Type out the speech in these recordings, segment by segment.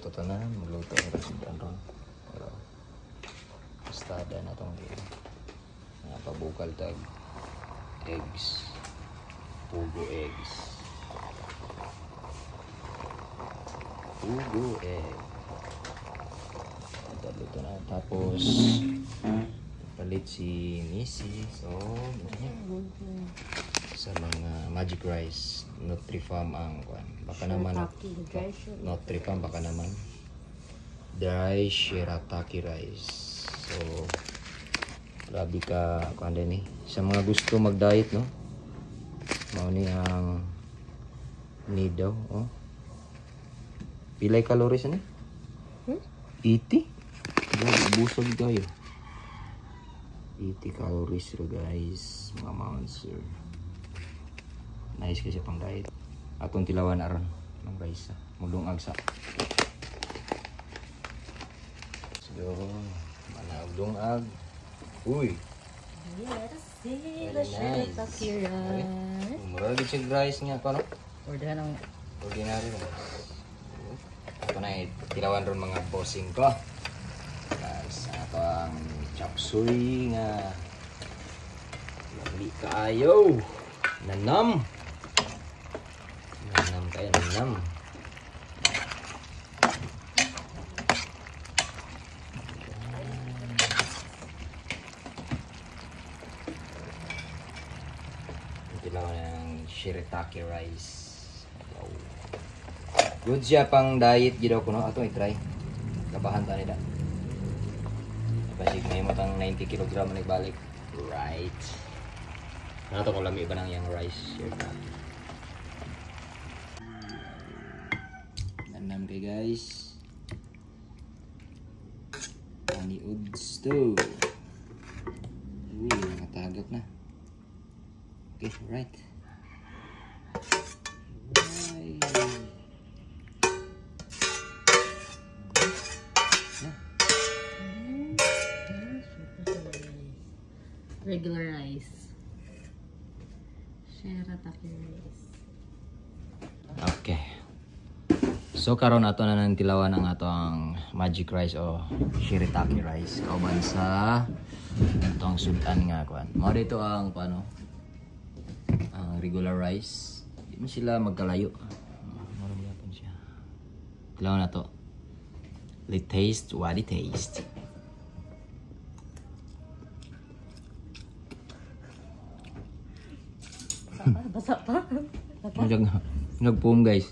to tanan, magluto ang residan ron. Pero pastada na tong dito. Nga pabukal tag eggs. Pugo eggs. Pugo egg. Luto na. Tapos palit si Missy. So, sa mga Magic Rice, Nutrifarm ang baka naman Nutrifarm baka naman dry shirataki rice. So, grabe ka kanda ni. Sa mga gusto mag-diet, no? Mao ni ang need daw, oh. Pilay calories ani? 80? Busog tayo. 80 calories ro guys, mga monster. Nice kasi pang diet. Atong tilawan aron ng guys. Mudungag sa. So, manag dungag. Uy. Yes, see the shirataki rice. Mura gid si rice nga ko no. Order ng Ordinary ro. Ako na tilawan ron mga bossing ko. Guys, ato ang chop suey nga lagi kaayo. Nanam kayo, nanam. Tilawan ng shirataki rice. Wow. Good siya pang diet gidaw ko no. Ato i-try. Kabahan ta nila. Basig may matang 90 kg na nagbalik. Right. Ano to kung lami ba nang yung rice? Nanam kay guys. Ani uds to. Uy, nakatagap na. Okay, right. regular rice. Shirataki rice. Okay. So karon ato na nang tilawan ang atong magic rice o shirataki rice kauban sa atong sudan nga kuan. Mao dito ang paano? Ang regular rice. Di man sila magkalayo. Mao gyapon siya. Tilawan na to. Let's taste what it tastes. Basa pa. Nagpum guys.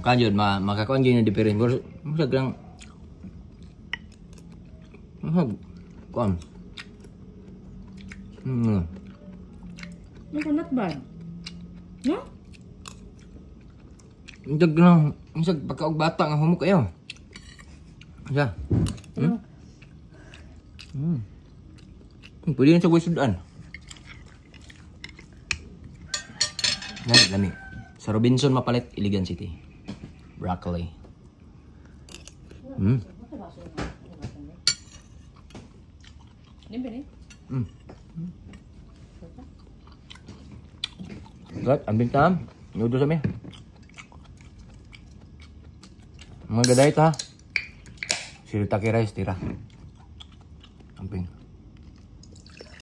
Kanjud makakuan gyud na different. Musag lang. Kuan. Not bad. No? Musag lang. Musag pagkaog bata nga humok kayo. Siya. Pwede na sa sudan. Lami. Sa Robinson mapalit, Iligan City. Broccoli. Good, ambing tam. Nudo sa mi. Mga gaday ta. Shirataki rice tira. Ambing.